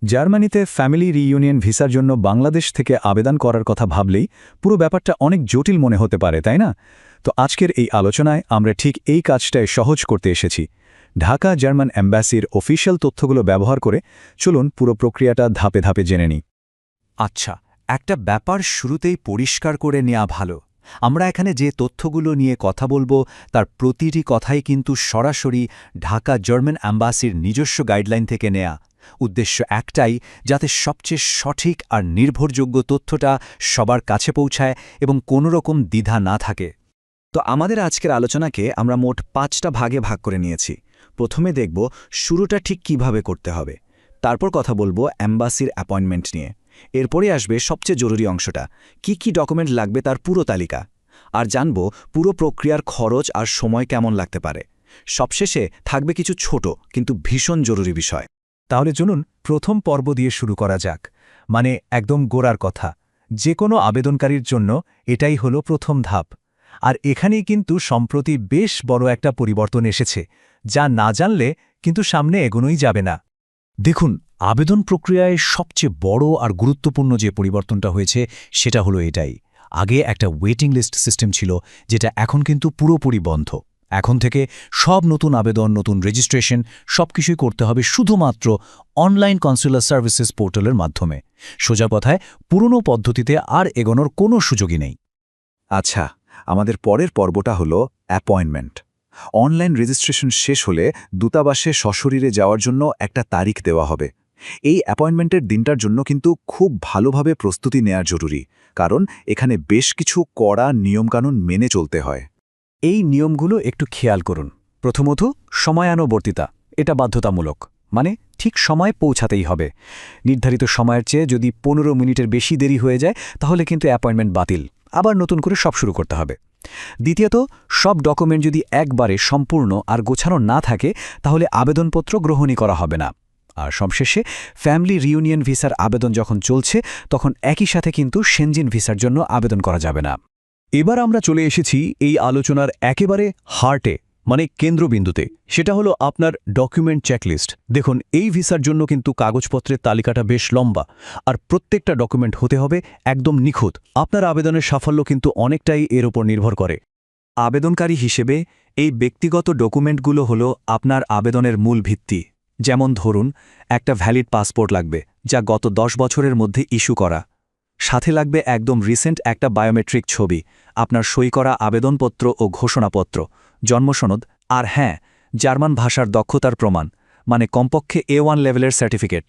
জার্মানিতে family reunion ভিসার জন্য বাংলাদেশ থেকে আবেদন করার কথা ভাবলেই পুরো ব্যাপারটা অনেক জটিল মনে হতে পারে, তাই না? তো আজকের এই আলোচনায় আমরা ঠিক এই কাজটাই সহজ করতে এসেছি। ঢাকা জার্মান অ্যাম্বাসির অফিশিয়াল তথ্যগুলো ব্যবহার করে চলুন পুরো প্রক্রিয়াটা ধাপে ধাপে জেনে নিই। আচ্ছা, একটা ব্যাপার শুরুতেই পরিষ্কার করে নেওয়া ভালো। আমরা এখানে যে তথ্যগুলো নিয়ে কথা বলবো তার প্রতিটি কথাই কিন্তু সরাসরি ঢাকা জার্মান অ্যাম্বাসির নিজস্ব গাইডলাইন থেকে নেয়া। উদ্দেশ্য একটাই, যাতে সবচেয়ে সঠিক আর নির্ভরযোগ্য তথ্যটা সবার কাছে পৌঁছায় এবং কোনো রকম দ্বিধা না থাকে। তো আমাদের আজকের আলোচনাকে আমরা মোট 5টা ভাগে ভাগ করে নিয়েছি। প্রথমে দেখব শুরুটা ঠিক কিভাবে করতে হবে, তারপর কথা বলবো অ্যাম্বাসির অ্যাপয়েন্টমেন্ট নিয়ে, এরপরে আসবে সবচেয়ে জরুরি অংশটা, কি ডকুমেন্ট লাগবে তার পুরো তালিকা, আর জানব পুরো প্রক্রিয়ার খরচ আর সময় কেমন লাগতে পারে। সবশেষে থাকবে কিছু ছোট কিন্তু ভীষণ জরুরি বিষয়। তাহলে চলুন প্রথম পর্ব দিয়ে শুরু করা যাক, মানে একদম গোড়ার কথা। যে কোনো আবেদনকারীর জন্য এটাই হলো প্রথম ধাপ। আর এখানেই কিন্তু সম্প্রতি বেশ বড় একটা পরিবর্তন এসেছে, যা না জানলে কিন্তু সামনে এগোনোই যাবে না। দেখুন, আবেদন প্রক্রিয়ায় সবচেয়ে বড় আর গুরুত্বপূর্ণ যে পরিবর্তনটা হয়েছে সেটা হলো এটাই। আগে একটা ওয়েটিং লিস্ট সিস্টেম ছিল, যেটা এখন কিন্তু পুরোপুরি বন্ধ। এখন থেকে সব নতুন আবেদন, নতুন রেজিস্ট্রেশন সবকিছুই করতে হবে শুধুমাত্র অনলাইন কনসুলার সার্ভিসেস পোর্টালের মাধ্যমে। সোজা কথায় পুরনো পদ্ধতিতে আর এগোনোর কোনো সুযোগই নেই। আচ্ছা, আমাদের পরের পর্বটা হলো অ্যাপয়েন্টমেন্ট। অনলাইন রেজিস্ট্রেশন শেষ হলে দূতাবাসে সশরীরে যাওয়ার জন্য একটা তারিখ দেওয়া হবে। এই অ্যাপয়েন্টমেন্টের দিনটার জন্য কিন্তু খুব ভালোভাবে প্রস্তুতি নেওয়া জরুরি, কারণ এখানে বেশ কিছু কড়া নিয়মকানুন মেনে চলতে হয়। এই নিয়মগুলো একটু খেয়াল করুন। প্রথমত, সময়ানুবর্তিতা। এটা বাধ্যতামূলক, মানে ঠিক সময়ে পৌঁছাতেই হবে। নির্ধারিত সময়ের চেয়ে যদি 15 মিনিটের বেশি দেরি হয়ে যায় তাহলে কিন্তু অ্যাপয়েন্টমেন্ট বাতিল, আবার নতুন করে সব শুরু করতে হবে। দ্বিতীয়ত, সব ডকুমেন্ট যদি একবারে সম্পূর্ণ আর গোছানো না থাকে তাহলে আবেদনপত্র গ্রহণই করা হবে না। আর সবশেষে, ফ্যামিলি রিইউনিয়ন ভিসার আবেদন যখন চলছে তখন একই সাথে কিন্তু সেনজেন ভিসার জন্য আবেদন করা যাবে না। এবার আমরা চলে এসেছি এই আলোচনার একেবারে হার্টে, মানে কেন্দ্রবিন্দুতে। সেটা হলো আপনার ডকুমেন্ট চেকলিস্ট। দেখুন, এই ভিসার জন্য কিন্তু কাগজপত্রের তালিকাটা বেশ লম্বা, আর প্রত্যেকটা ডকুমেন্ট হতে হবে একদম নিখুঁত। আপনার আবেদনের সাফল্য কিন্তু অনেকটাই এর উপর নির্ভর করে। আবেদনকারী হিসেবে এই ব্যক্তিগত ডকুমেন্টগুলো হলো আপনার আবেদনের মূল ভিত্তি। যেমন ধরুন, একটা ভ্যালিড পাসপোর্ট লাগবে, যা গত 10 বছরের মধ্যে ইস্যু করা। সাথে লাগবে একদম রিসেন্ট একটা বায়োমেট্রিক ছবি, আপনার সই করা আবেদনপত্র ও ঘোষণাপত্র, জন্মসনদ, আর হ্যাঁ, জার্মান ভাষার দক্ষতার প্রমাণ, মানে কমপক্ষে A1 লেভেলের সার্টিফিকেট।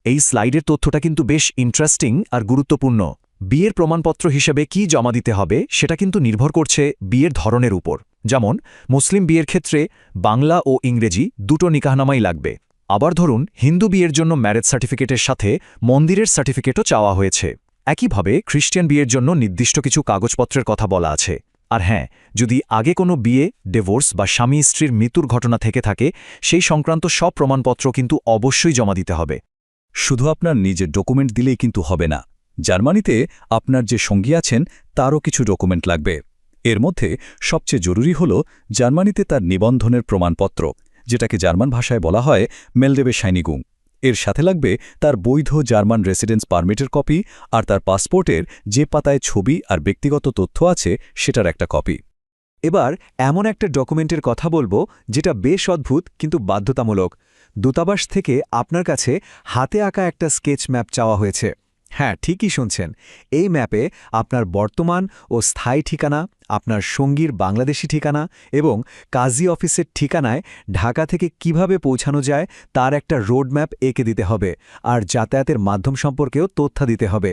এই স্লাইডের তথ্যটা কিন্তু বেশ ইন্টারেস্টিং আর গুরুত্বপূর্ণ। বিয়ের প্রমাণপত্র হিসেবে কি জমা দিতে হবে সেটা কিন্তু নির্ভর করছে বিয়ের ধরনের উপর। যেমন মুসলিম বিয়ের ক্ষেত্রে বাংলা ও ইংরেজি দুটো নিকাহনামাই লাগবে। আবার ধরুন, হিন্দু বিয়ের জন্য ম্যারেজ সার্টিফিকেটের সাথে মন্দিরের সার্টিফিকেটও চাওয়া হয়েছে। একইভাবে খ্রিস্টান বিয়ের জন্য নির্দিষ্ট কিছু কাগজপত্রের কথা বলা আছে। আর হ্যাঁ, যদি আগে কোনো বিয়ে, ডিভোর্স বা স্বামী স্ত্রীর মৃত্যুর ঘটনা থেকে থাকে, সেই সংক্রান্ত সব প্রমাণপত্র কিন্তু অবশ্যই জমা দিতে হবে। শুধু আপনার নিজের ডকুমেন্ট দিলেই কিন্তু হবে না। জার্মানিতে আপনার যে সঙ্গী আছেন তারও কিছু ডকুমেন্ট লাগবে। এর মধ্যে সবচেয়ে জরুরি হল জার্মানিতে তার নিবন্ধনের প্রমাণপত্র, যেটাকে জার্মান ভাষায় বলা হয় মেলডেবেশাইনিগুং। এর সাথে লাগবে তার বৈধ জার্মান রেসিডেন্স পারমিটের কপি, আর তার পাসপোর্টের যে পাতায় ছবি আর ব্যক্তিগত তথ্য আছে সেটার একটা কপি। এবার এমন একটা ডকুমেন্টের কথা বলবো যেটা বেশ অদ্ভুত কিন্তু বাধ্যতামূলক। দূতাবাস থেকে আপনার কাছে হাতে আঁকা একটা স্কেচ ম্যাপ চাওয়া হয়েছে। হ্যাঁ, ঠিকই শুনছেন। এই ম্যাপে আপনার বর্তমান ও স্থায়ী ঠিকানা, আপনার সঙ্গীর বাংলাদেশি ঠিকানা এবং কাজী অফিসের ঠিকানায় ঢাকা থেকে কিভাবে পৌঁছানো যায় তার একটা রোডম্যাপ এঁকে দিতে হবে, আর যাতায়াতের মাধ্যম সম্পর্কেও তথ্য দিতে হবে।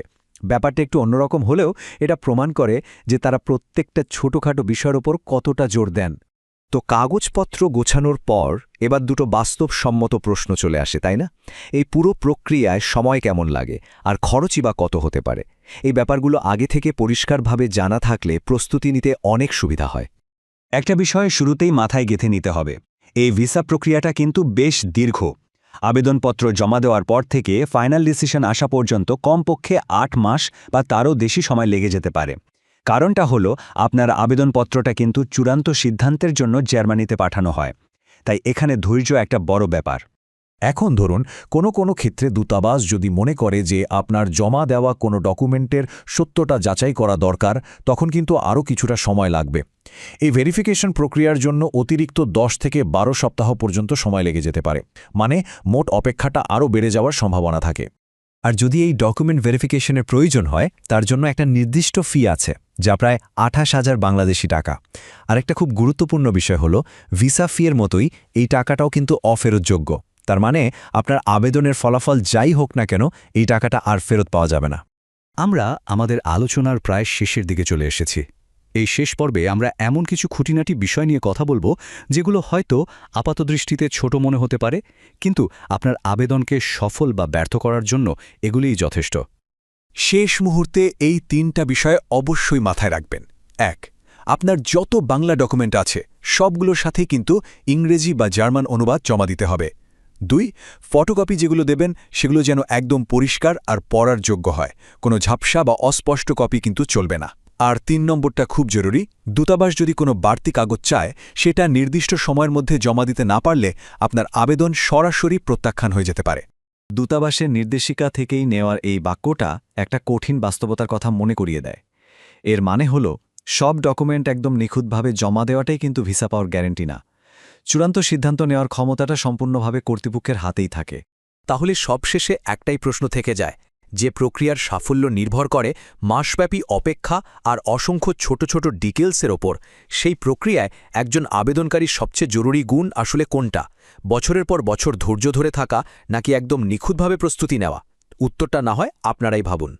ব্যাপারটা একটু অন্যরকম হলেও এটা প্রমাণ করে যে তারা প্রত্যেকটা ছোটখাটো বিষয়ের ওপর কতটা জোর দেন। তো কাগজপত্র গোছানোর পর এবার দুটো বাস্তবসম্মত প্রশ্ন চলে আসে, তাই না? এই পুরো প্রক্রিয়ায় সময় কেমন লাগে আর খরচই বা কত হতে পারে? এই ব্যাপারগুলো আগে থেকে পরিষ্কারভাবে জানা থাকলে প্রস্তুতি নিতে অনেক সুবিধা হয়। একটা বিষয় শুরুতেই মাথায় গেঁথে নিতে হবে, এই ভিসা প্রক্রিয়াটা কিন্তু বেশ দীর্ঘ। আবেদনপত্র জমা দেওয়ার পর থেকে ফাইনাল ডিসিশন আসা পর্যন্ত কমপক্ষে 8 মাস বা তারও বেশি সময় লেগে যেতে পারে। কারণটা হলো, আপনার আবেদনপত্রটা কিন্তু চূড়ান্ত সিদ্ধান্তের জন্য জার্মানিতে পাঠানো হয়, তাই এখানে ধৈর্য একটা বড় ব্যাপার। এখন ধরুন কোনো ক্ষেত্রে দূতাবাস যদি মনে করে যে আপনার জমা দেওয়া কোনো ডকুমেন্টের সত্যতা যাচাই করা দরকার, তখন কিন্তু আরও কিছুটা সময় লাগবে। এই ভেরিফিকেশন প্রক্রিয়ার জন্য অতিরিক্ত 10 থেকে 12 সপ্তাহ পর্যন্ত সময় লেগে যেতে পারে, মানে মোট অপেক্ষাটা আরও বেড়ে যাওয়ার সম্ভাবনা থাকে। আর যদি এই ডকুমেন্ট ভেরিফিকেশনের প্রয়োজন হয়, তার জন্য একটা নির্দিষ্ট ফি আছে, যা প্রায় 28,000 বাংলাদেশি টাকা। আর একটা খুব গুরুত্বপূর্ণ বিষয় হলো, ভিসা ফিয়ের মতোই এই টাকাটাও কিন্তু অফেরতযোগ্য। তার মানে আপনার আবেদনের ফলাফল যাই হোক না কেন, এই টাকাটা আর ফেরত পাওয়া যাবে না। আমরা আমাদের আলোচনার প্রায় শেষের দিকে চলে এসেছি। এই শেষ পর্বে আমরা এমন কিছু খুঁটিনাটি বিষয় নিয়ে কথা বলবো যেগুলো হয়তো আপাতদৃষ্টিতে ছোট মনে হতে পারে, কিন্তু আপনার আবেদনকে সফল বা ব্যর্থ করার জন্য এগুলিই যথেষ্ট। শেষ মুহূর্তে এই 3টা বিষয় অবশ্যই মাথায় রাখবেন। 1. আপনার যত বাংলা ডকুমেন্ট আছে সবগুলোর সাথেই কিন্তু ইংরেজি বা জার্মান অনুবাদ জমা দিতে হবে। 2. ফটোকপি যেগুলো দেবেন সেগুলো যেন একদম পরিষ্কার আর পড়ার যোগ্য হয়, কোনো ঝাপসা বা অস্পষ্ট কপি কিন্তু চলবে না। আর 3 নম্বরটা খুব জরুরি, দূতাবাস যদি কোনো বাড়তি কাগজ চায়, সেটা নির্দিষ্ট সময়ের মধ্যে জমা দিতে না পারলে আপনার আবেদন সরাসরি প্রত্যাখ্যান হয়ে যেতে পারে। দূতাবাসের নির্দেশিকা থেকেই নেওয়ার এই বাক্যটা একটা কঠিন বাস্তবতার কথা মনে করিয়ে দেয়। এর মানে হলো, সব ডকুমেন্ট একদম নিখুঁতভাবে জমা দেওয়াটাই কিন্তু ভিসা পাওয়ার গ্যারান্টি না। চূড়ান্ত সিদ্ধান্ত নেওয়ার ক্ষমতাটা সম্পূর্ণভাবে কর্তৃপক্ষের হাতেই থাকে। তাহলে সবশেষে একটাই প্রশ্ন থেকে যায়, যে প্রক্রিয়ার সাফল্য নির্ভর করে মাসব্যাপী অপেক্ষা আর অসংখ্য ছোট ছোট ডিটেলসের ওপর, সেই প্রক্রিয়ায় একজন আবেদনকারীর সবচেয়ে জরুরি গুণ আসলে কোনটা? বছরের পর বছর ধৈর্য ধরে থাকা, নাকি একদম নিখুঁতভাবে প্রস্তুতি নেওয়া? উত্তরটা না হয় আপনারাই ভাবুন।